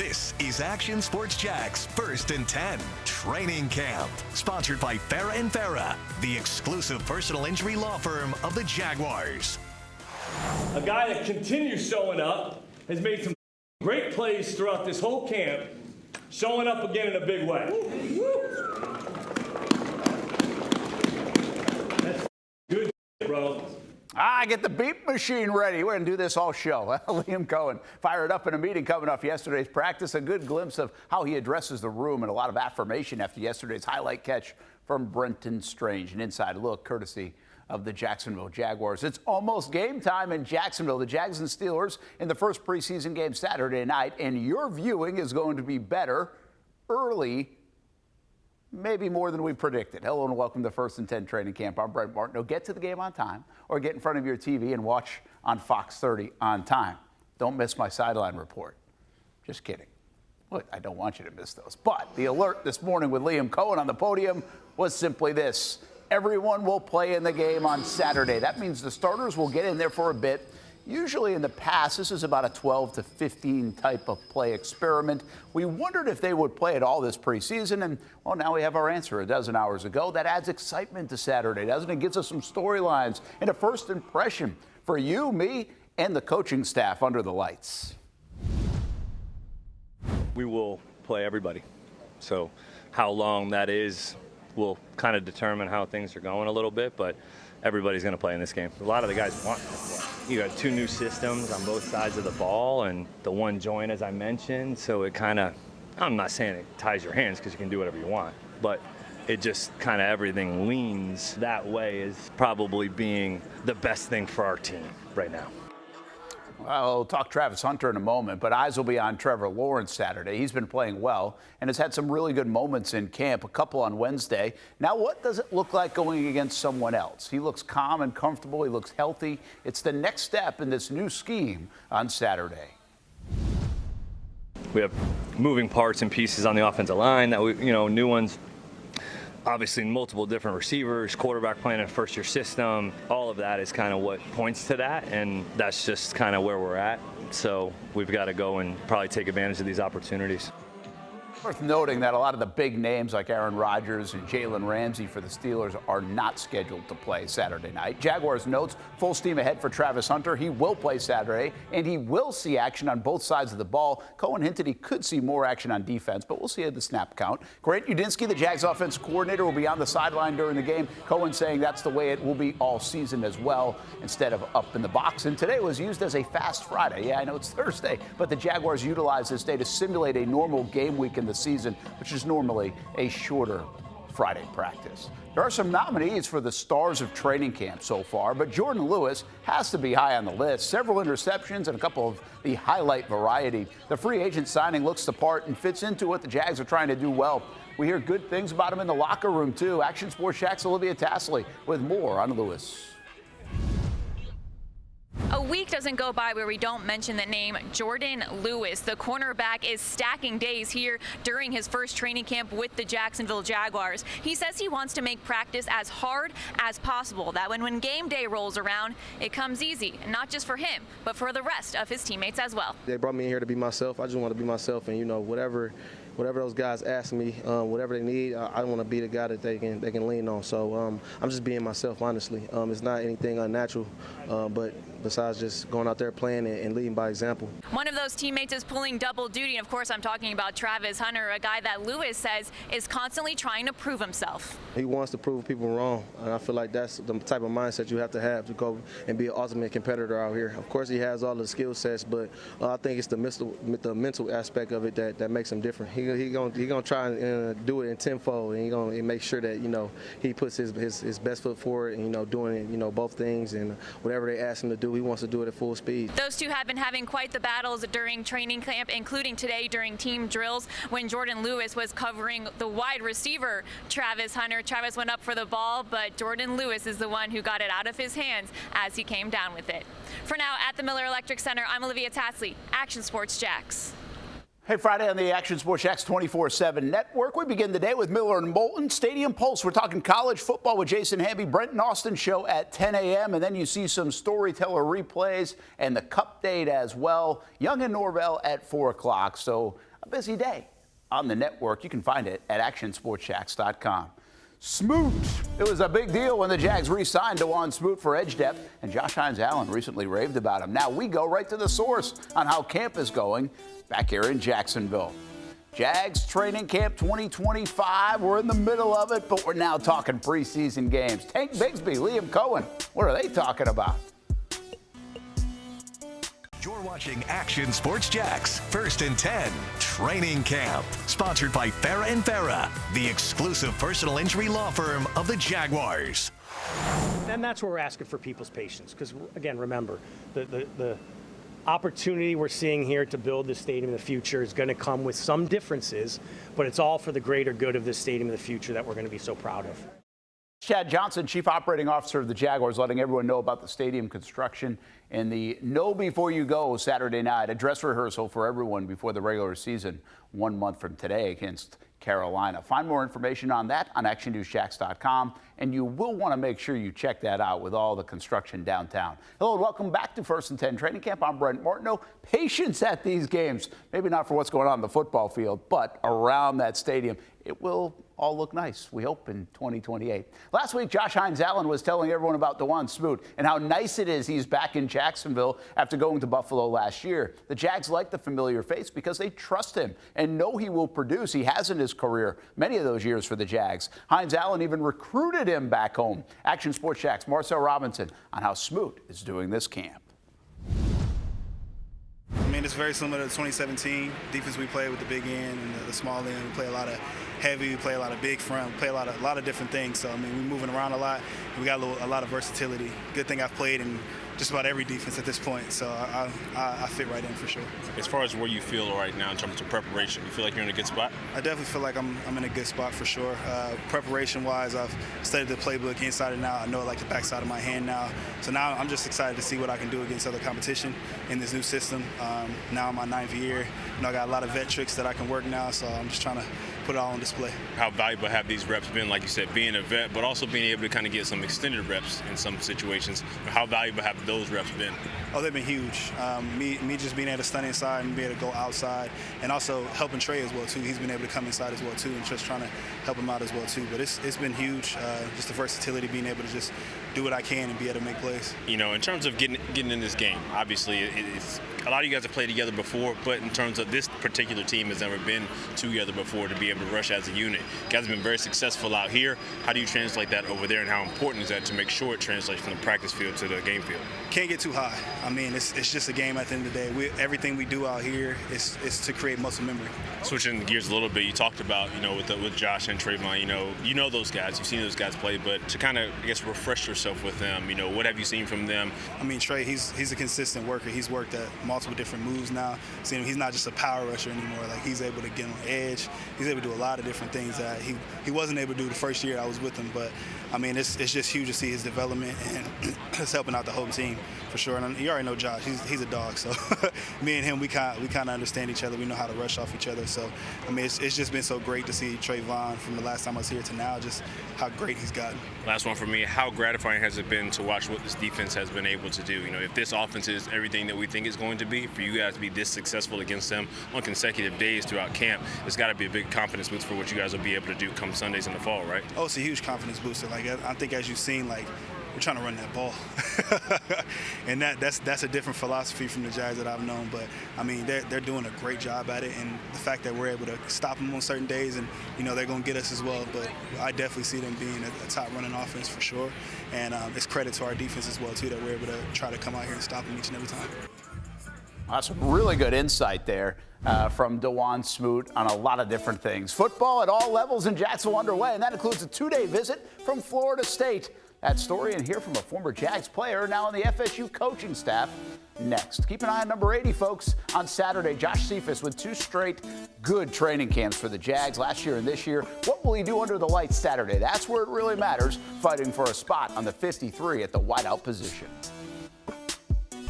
This is Action Sports Jack's 1st and 10 Training Camp, sponsored by Farah and Farah, the exclusive personal injury law firm of the Jaguars. A guy that continues showing up, has made some great plays throughout this whole camp, showing up again in a big way. That's good, bro. Get the beep machine ready. We're going to do this all show. Liam Cohen fired up in a meeting coming off yesterday's practice. A good glimpse of how he addresses the room and a lot of affirmation after yesterday's highlight catch from Brenton Strange. An inside look courtesy of the Jacksonville Jaguars. It's almost game time in Jacksonville. The Jags and Steelers in the first preseason game Saturday night, and your viewing is going to be better early, maybe more than we predicted. Hello and welcome to 1st and 10 Training Camp. I'm Brent Mortono. Get to the game on time or get in front of your TV and watch on Fox 30 on time. Don't miss my sideline report. Just kidding. Well, I don't want you to miss those. But the alert this morning with Liam Cohen on the podium was simply this. Everyone will play in the game on Saturday. That means the starters will get in there for a bit. Usually in the past, this is about a 12 to 15 type of play experiment. We wondered if they would play at all this preseason, and well, now we have our answer a dozen hours ago. That adds excitement to Saturday, doesn't it? Gives us some storylines and a first impression for you, me, and the coaching staff under the lights. We will play everybody. So how long that is will kind of determine how things are going a little bit, but everybody's going to play in this game. A lot of the guys want to play. You got two new systems on both sides of the ball and the one joint, as I mentioned, so it kind of, I'm not saying it ties your hands because you can do whatever you want, but it just kind of everything leans that way as probably being the best thing for our team right now. I'll talk Travis Hunter in a moment, but eyes will be on Trevor Lawrence Saturday. He's been playing well and has had some really good moments in camp, a couple on Wednesday. Now, what does it look like going against someone else? He looks calm and comfortable. He looks healthy. It's the next step in this new scheme on Saturday. We have moving parts and pieces on the offensive line that we, new ones. Obviously, multiple different receivers, quarterback playing in a first-year system. All of that is kind of what points to that, and that's just kind of where we're at. So we've got to go and probably take advantage of these opportunities. Worth noting that a lot of the big names like Aaron Rodgers and Jalen Ramsey for the Steelers are not scheduled to play Saturday night. Jaguars notes full steam ahead for Travis Hunter. He will play Saturday, and he will see action on both sides of the ball. Cohen hinted he could see more action on defense, but we'll see at the snap count. Grant Udinski, the Jags offensive coordinator, will be on the sideline during the game. Cohen saying that's the way it will be all season as well, instead of up in the box. And today was used as a fast Friday. Yeah, I know it's Thursday, but the Jaguars utilized this day to simulate a normal game week in the season, which is normally a shorter Friday practice. There are some nominees for the stars of training camp so far, but Jordan Lewis has to be high on the list. Several interceptions and a couple of the highlight variety. The free agent signing looks the part and fits into what the Jags are trying to do well. We hear good things about him in the locker room, too. Action Sports Jack's Olivia Tassley with more on Lewis. A week doesn't go by where we don't mention the name Jordan Lewis. The cornerback is stacking days here during his first training camp with the Jacksonville Jaguars. He says he wants to make practice as hard as possible, that when game day rolls around, it comes easy, and not just for him, but for the rest of his teammates as well. They brought me in here to be myself. I just want to be myself, and whatever those guys ask me, whatever they need, I want to be the guy that they can lean on. So I'm just being myself, honestly. It's not anything unnatural, but besides just going out there playing and leading by example. One of those teammates is pulling double duty, and of course I'm talking about Travis Hunter, a guy that Lewis says is constantly trying to prove himself. He wants to prove people wrong, and I feel like that's the type of mindset you have to go and be an ultimate competitor out here. Of course, he has all the skill sets, but I think it's the mental aspect of it that makes him different. He gonna try and do it in tenfold, and he gonna make sure that he puts his best foot forward, and doing both things, and whatever they ask him to do, he wants to do it at full speed. Those two have been having quite the battles during training camp, including today during team drills when Jordan Lewis was covering the wide receiver Travis Hunter. Travis went up for the ball, but Jordan Lewis is the one who got it out of his hands as he came down with it. For now, at the Miller Electric Center, I'm Olivia Tassley, Action Sports Jacks. Hey, Friday on the Action Sports Jax 24/7 network. We begin the day with Miller and Moulton Stadium Pulse. We're talking college football with Jason Hamby, Brent and Austin show at 10 a.m. And then you see some storyteller replays and the cup date as well. Young and Norvell at 4 o'clock. So A busy day on the network. You can find it at actionsportsjacks.com. Smoot. It was a big deal when the Jags re-signed Dwan Smoot for edge depth, and Josh Hines-Allen recently raved about him. Now we go right to the source on how camp is going back here in Jacksonville. Jags training camp 2025. We're in the middle of it, but we're now talking preseason games. Tank Bigsby, Liam Cohen, what are they talking about? You're watching Action Sports Jacks 1st and 10 Training Camp, sponsored by Farah & Farah, the exclusive personal injury law firm of the Jaguars. And that's where we're asking for people's patience, because again, remember, the opportunity we're seeing here to build this stadium in the future is going to come with some differences, but it's all for the greater good of this stadium in the future that we're going to be so proud of. Chad Johnson, Chief Operating Officer of the Jaguars, letting everyone know about the stadium construction and the Know Before You Go Saturday night, a dress rehearsal for everyone before the regular season 1 month from today against Carolina. Find more information on that on actionnewsjacks.com, and you will want to make sure you check that out with all the construction downtown. Hello and welcome back to 1st and 10 Training Camp. I'm Brent Mortono. Patience at these games, maybe not for what's going on the football field, but around that stadium. It will all look nice, we hope, in 2028. Last week, Josh Hines-Allen was telling everyone about Dwan Smoot and how nice it is he's back in Jacksonville after going to Buffalo last year. The Jags like the familiar face because they trust him and know he will produce. He has in his career many of those years for the Jags. Hines-Allen even recruited him back home. Action Sports Jacks' Marcel Robinson on how Smoot is doing this camp. I mean, it's very similar to 2017 defense we play with the big end and the small end. We play a lot of heavy, we play a lot of big front, we play a lot of different things. So I mean, we're moving around a lot. We got a lot of versatility. Good thing I've played in just about every defense at this point, so I fit right in for sure. As far as where you feel right now in terms of preparation, you feel like you're in a good spot? I definitely feel like I'm in a good spot for sure. Preparation-wise, I've studied the playbook inside and out. I know like the backside of my hand now. So now I'm just excited to see what I can do against other competition in this new system. Now I'm my 9th year. You know, I got a lot of vet tricks that I can work now, so I'm just trying to put it all on display. How valuable have these reps been, like you said, being a vet, but also being able to kind of get some extended reps in some situations? How valuable have those reps been? Oh, they've been huge. Me just being able to stand inside and be able to go outside, and also helping Trey as well too. He's been able to come inside as well too, and just trying to help him out as well too. But it's been huge. Just the versatility, being able to just do what I can and be able to make plays. You know, in terms of getting in this game, obviously it's a lot of you guys have played together before, but in terms of this particular team has never been together before to be able to rush as a unit. You guys have been very successful out here. How do you translate that over there, and how important is that to make sure it translates from the practice field to the game field? Can't get too high. I mean, it's just a game at the end of the day. Everything we do out here is to create muscle memory. Switching gears a little bit, you talked about, you know, with Josh and Trayvon, you know those guys, you've seen those guys play, but to kind of, I guess, refresh yourself with them, you know, what have you seen from them? I mean, Trey, he's a consistent worker. He's worked at multiple different moves now. Seeing him, he's not just a power rusher anymore. Like, he's able to get on edge. He's able to do a lot of different things that he wasn't able to do the first year I was with him. But I mean, it's just huge to see his development, and it's helping out the whole team for sure. And you already know Josh, he's a dog. So me and him, we kind of understand each other. We know how to rush off each other. So I mean, it's just been so great to see Trayvon from the last time I was here to now, just how great he's gotten. Last one for me, how gratifying has it been to watch what this defense has been able to do? You know, if this offense is everything that we think it's going to be, for you guys to be this successful against them on consecutive days throughout camp, it's got to be a big confidence boost for what you guys will be able to do come Sundays in the fall, right? Oh, it's a huge confidence booster. Like, I think as you've seen, like, we're trying to run that ball. And that's a different philosophy from the Jags that I've known. But, I mean, they're doing a great job at it. And the fact that we're able to stop them on certain days, and, you know, they're going to get us as well. But I definitely see them being a top running offense for sure. And it's credit to our defense as well, too, that we're able to try to come out here and stop them each and every time. That's some really good insight there from Dwan Smoot on a lot of different things. Football at all levels in Jacksonville underway, and that includes a 2-day visit from Florida State. That story and hear from a former Jags player now on the FSU coaching staff next. Keep an eye on number 80, folks. On Saturday, Josh Cephas with 2 straight good training camps for the Jags last year and this year. What will he do under the lights Saturday? That's where it really matters, fighting for a spot on the 53 at the wideout position.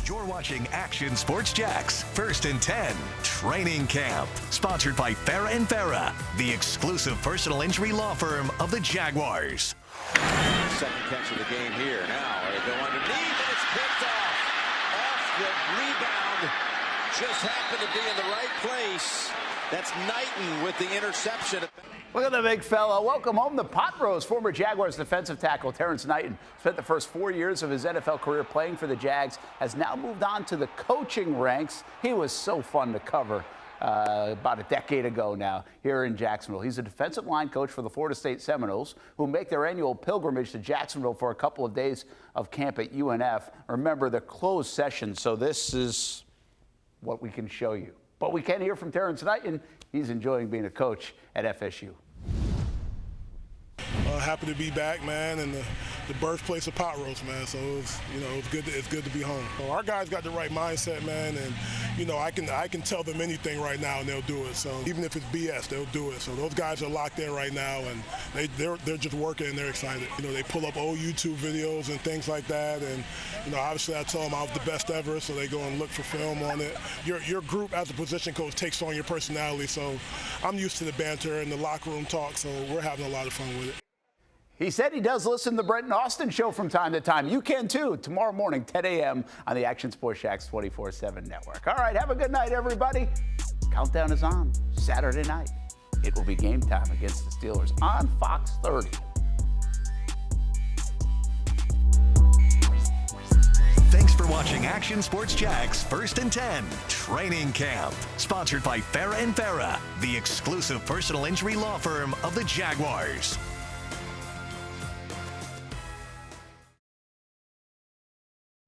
You're watching Action Sports Jacks 1st and 10 Training Camp, sponsored by Farah & Farah, the exclusive personal injury law firm of the Jaguars. Second catch of the game here. Now they go underneath, and it's picked off. Off the rebound. Just happened to be in the right place. That's Knighton with the interception. Look at the big fella. Welcome home the Pot Roast. Former Jaguars defensive tackle Terrence Knight spent the first 4 years of his NFL career playing for the Jags, has now moved on to the coaching ranks. He was so fun to cover about a decade ago now here in Jacksonville. He's a defensive line coach for the Florida State Seminoles, who make their annual pilgrimage to Jacksonville for a couple of days of camp at UNF. Remember, the closed session, so this is what we can show you. But we can hear from Terrence Knight, and he's enjoying being a coach at FSU. Happy to be back, man, and the birthplace of Pot Roast, man. So it's good to be home. So our guys got the right mindset, man, and I can tell them anything right now and they'll do it. So even if it's BS, they'll do it. So those guys are locked in right now, and they're just working and they're excited. They pull up old YouTube videos and things like that, and obviously I tell them I was the best ever, so they go and look for film on it. Your group as a position coach takes on your personality, so I'm used to the banter and the locker room talk, so we're having a lot of fun with it. He said he does listen to the Brent and Austin show from time to time. You can too, tomorrow morning, 10 a.m. on the Action Sports Jax 24/7 network. All right, have a good night, everybody. Countdown is on. Saturday night, it will be game time against the Steelers on Fox 30. Thanks for watching Action Sports Jax 1st and 10 Training Camp. Sponsored by Farah & Farah, the exclusive personal injury law firm of the Jaguars.